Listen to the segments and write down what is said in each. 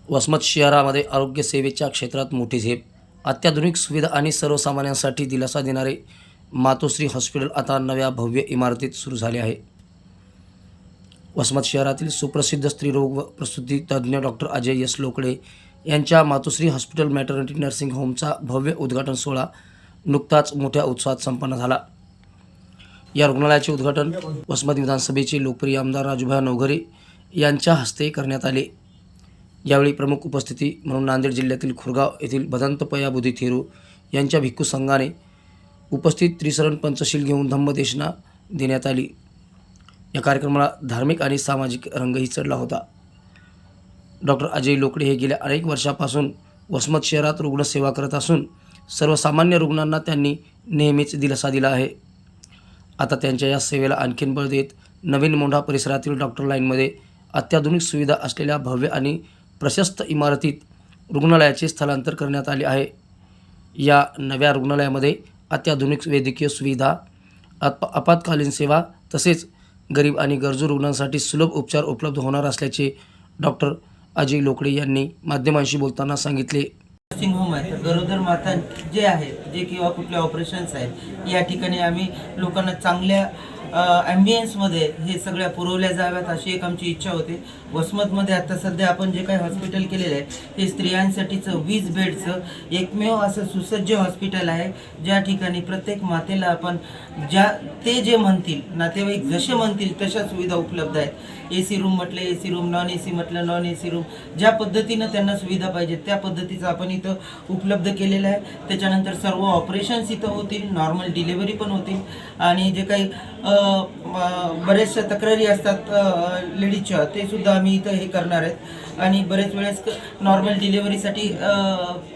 वसमत शहरामध्ये आरोग्य सेवेच्या क्षेत्रात मोठी झेप. अत्याधुनिक सुविधा आणि सर्वसामान्यांसाठी दिलासा देणारे मातोश्री हॉस्पिटल आता नव्या भव्य इमारतीत सुरू झाले आहे. वसमत शहरातील सुप्रसिद्ध स्त्रीरोग व प्रसूती तज्ज्ञ डॉक्टर अजय एस लोकडे यांच्या मातोश्री हॉस्पिटल मॅटर्निटी नर्सिंग होमचा भव्य उद्घाटन सोहळा नुकताच मोठ्या उत्साहात संपन्न झाला. या रुग्णालयाचे उद्घाटन वसमत विधानसभेचे लोकप्रिय आमदार राजूभाई नवघरे यांच्या हस्ते करण्यात आले. यावेळी प्रमुख उपस्थिती म्हणून नांदेड जिल्ह्यातील खुरगाव येथील भदंतपया बुधी थेरू यांच्या भिक्खू संघाने उपस्थित त्रिसरण पंचशील घेऊन धम्मदेशना देण्यात आली. या कार्यक्रमाला धार्मिक आणि सामाजिक रंगही चढला होता. डॉक्टर अजय लोकडे हे गेल्या अनेक वर्षापासून वसमत शहरात रुग्णसेवा करत असून सर्वसामान्य रुग्णांना त्यांनी नेहमीच दिलासा दिला आहे. आता त्यांच्या या सेवेला आणखीन बळ देत नवीन मोंढा परिसरातील डॉक्टर लाईनमध्ये अत्याधुनिक सुविधा असलेल्या भव्य आणि प्रशस्त इमारतीत रुग्णालयाचे स्थलांतर करण्यात आले आहे. या नव्या रुग्णालयामध्ये अत्याधुनिक वैद्यकीय सुविधा, आपत्कालीन सेवा तसेच गरीब आणि गरजू रुग्णांसाठी सुलभ उपचार उपलब्ध होणार असल्याचे डॉक्टर अजय लोकडे यांनी माध्यमांशी बोलताना सांगितले. नर्सिंग होम आहे, तर गरोदर माता जे आहेत जे किंवा कुठले ऑपरेशन्स आहेत या ठिकाणी आम्ही लोकांना चांगल्या ॲम्बियन्समध्ये हे सगळ्या पुरवल्या जाव्यात अशी एक आमची इच्छा होती. वसमतमध्ये आता सध्या आपण जे काही हॉस्पिटल केलेलं आहे हे स्त्रियांसाठीचं 20 बेडचं एकमेव असं सुसज्ज हॉस्पिटल आहे, ज्या ठिकाणी प्रत्येक मातेला आपण ते जे म्हणतील, नातेवाईक जसे म्हणतील तशा सुविधा उपलब्ध आहेत. AC रूम म्हटलं AC रूम, नॉन AC म्हटलं नॉन AC रूम, ज्या पद्धतीनं त्यांना सुविधा पाहिजे त्या पद्धतीचं आपण इथं उपलब्ध केलेलं आहे. त्याच्यानंतर सर्व ऑपरेशन्स इथं होतील, नॉर्मल डिलेवरी पण होतील आणि जे काही बऱ्याचशा तक्रारी असतात लेडीजच्या ते सुद्धा आम्ही इथं हे करणार आहेत. आणि बरेच वेळेस नॉर्मल डिलेवरीसाठी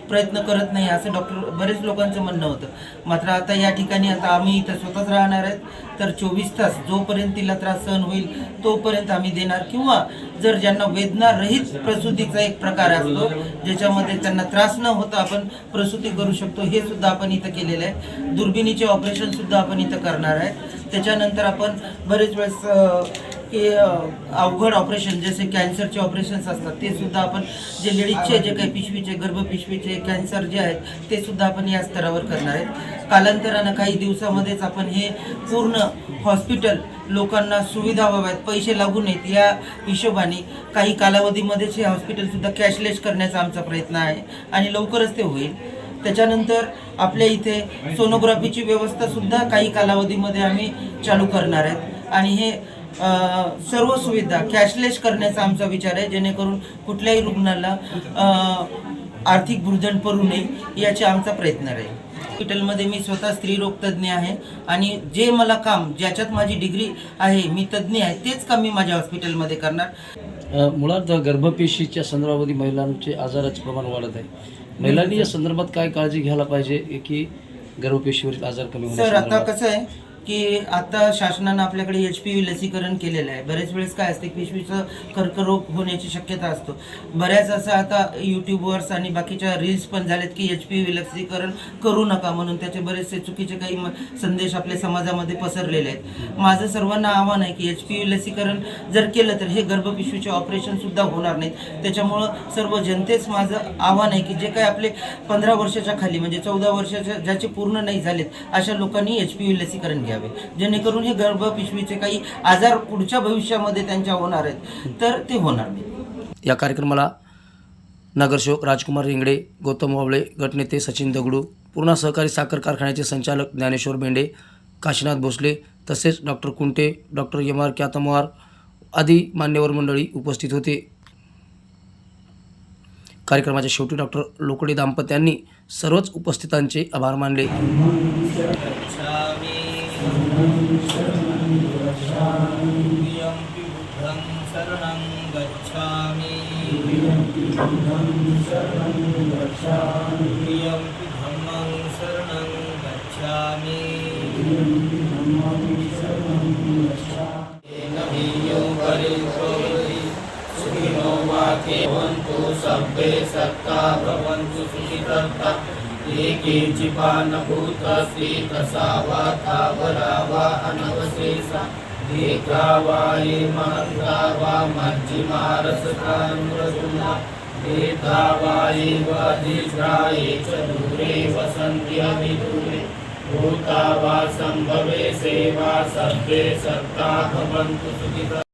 प्रयत्न करत नाही असं बरेच लोकांचं म्हणणं होतं. मात्र आता या ठिकाणी आता आम्ही इथं स्वतःच राहणार आहेत, तर 24 तास जोपर्यंत तिला त्रास सहन होईल तोपर्यंत आम्ही देणार. किंवा जर ज्यांना वेदना रहित प्रसूतीचा एक प्रकार असतो ज्याच्यामध्ये त्यांना त्रास न होता आपण प्रसूती करू शकतो, हे सुद्धा आपण इथं केलेलं आहे. दुर्बिणीचे ऑपरेशन सुद्धा आपण इथं करणार आहे. त्याच्यानंतर आपण बरेच वेळेस की अवघड ऑपरेशन जसे कॅन्सरचे ऑपरेशन्स असतात ते सुद्धा आपण जे लेडीजचे जे काही पिशवीचे गर्भपिशवीचे कॅन्सर जे आहेत ते सुद्धा आपण या स्तरावर करणार आहेत. कालांतरानं काही दिवसामध्येच आपण हे पूर्ण हॉस्पिटल लोकांना सुविधा व्हाव्यात, पैसे लागू नयेत या हिशोबाने काही कालावधीमध्येच हे हॉस्पिटलसुद्धा कॅशलेस करण्याचा आमचा प्रयत्न आहे आणि लवकरच ते होईल. त्याच्यानंतर आपल्या इथे सोनोग्राफीची व्यवस्थासुद्धा काही कालावधीमध्ये आम्ही चालू करणार आहेत आणि हे सर्व सुविधा कॅशलेस करण्याचा आमचा विचार आहे, जेणेकरून कुठल्याही रुग्णाला आर्थिक भुर्दंड पडू नये याचा आमचा प्रयत्न आहे. हॉस्पिटलमध्ये मी स्वतः स्त्रीरोग तज्ज्ञ आहे आणि जे मला काम ज्याच्यात माझी डिग्री आहे मी तज्ज्ञ आहे तेच काम मी माझ्या हॉस्पिटलमध्ये करणार. मुळात गर्भपेशीच्या संदर्भामध्ये महिलांचे आजाराचे प्रमाण वाढत आहे. महिलांनी या संदर्भात काय काळजी घ्यायला पाहिजे की गर्भपेशीवरील आजार कमी होण्यास? सर आता कसं आहे की आता शासनानं आपल्याकडे HPV लसीकरण केलेलं आहे. बरेच वेळेस काय असते पिशवीचं कर्करोग होण्याची शक्यता असतो. बऱ्याच असं आता यूट्यूबवर्स आणि बाकीच्या रील्स पण झालेत की HPV लसीकरण करू नका म्हणून त्याचे बरेचसे चुकीचे काही संदेश आपल्या समाजामध्ये पसरलेले आहेत. माझं सर्वांना आव्हान आहे की HPV लसीकरण जर केलं तर हे गर्भपिशवीचे ऑपरेशनसुद्धा होणार नाहीत. त्याच्यामुळं सर्व जनतेच माझं आव्हान आहे की जे काही आपले 15 वर्षाच्या खाली म्हणजे 14 वर्षाच्या ज्याचे पूर्ण नाही झालेत अशा लोकांनी HPV लसीकरण घ्यावे, जेणेकरून हे गर्भपिशवीचे काही आजार पुढच्या भविष्यामध्ये त्यांच्या होणार आहेत तर ते होणार नाही. या कार्यक्रमाला नगरसेवक राजकुमार रिंगडे, गौतम वावळे, गटनेते सचिन दगडू, पूर्णा सहकारी साखर कारखान्याचे संचालक ज्ञानेश्वर बेंडे, काशीनाथ भोसले तसेच डॉक्टर कुंटे, डॉक्टर MR क्यातमवार आदी मान्यवर मंडळी उपस्थित होते. कार्यक्रमाच्या शेवटी डॉक्टर लोकडे दाम्पत्यांनी सर्वच उपस्थितांचे आभार मानले. सभ्ये सत्ता भवन्तु सुखितर्ता एकेची पानभूतस्ति तसावा तावरावा अनवशेषा देखावा ये महत्तावा मज्जिमा रसकानुरसुना एतावायैव अधिग्राये च दूरे वसन्ति अभिदूरे भूता वा सम्भवे सेवा सर्वे सत्ता भवन्तु सुखितः।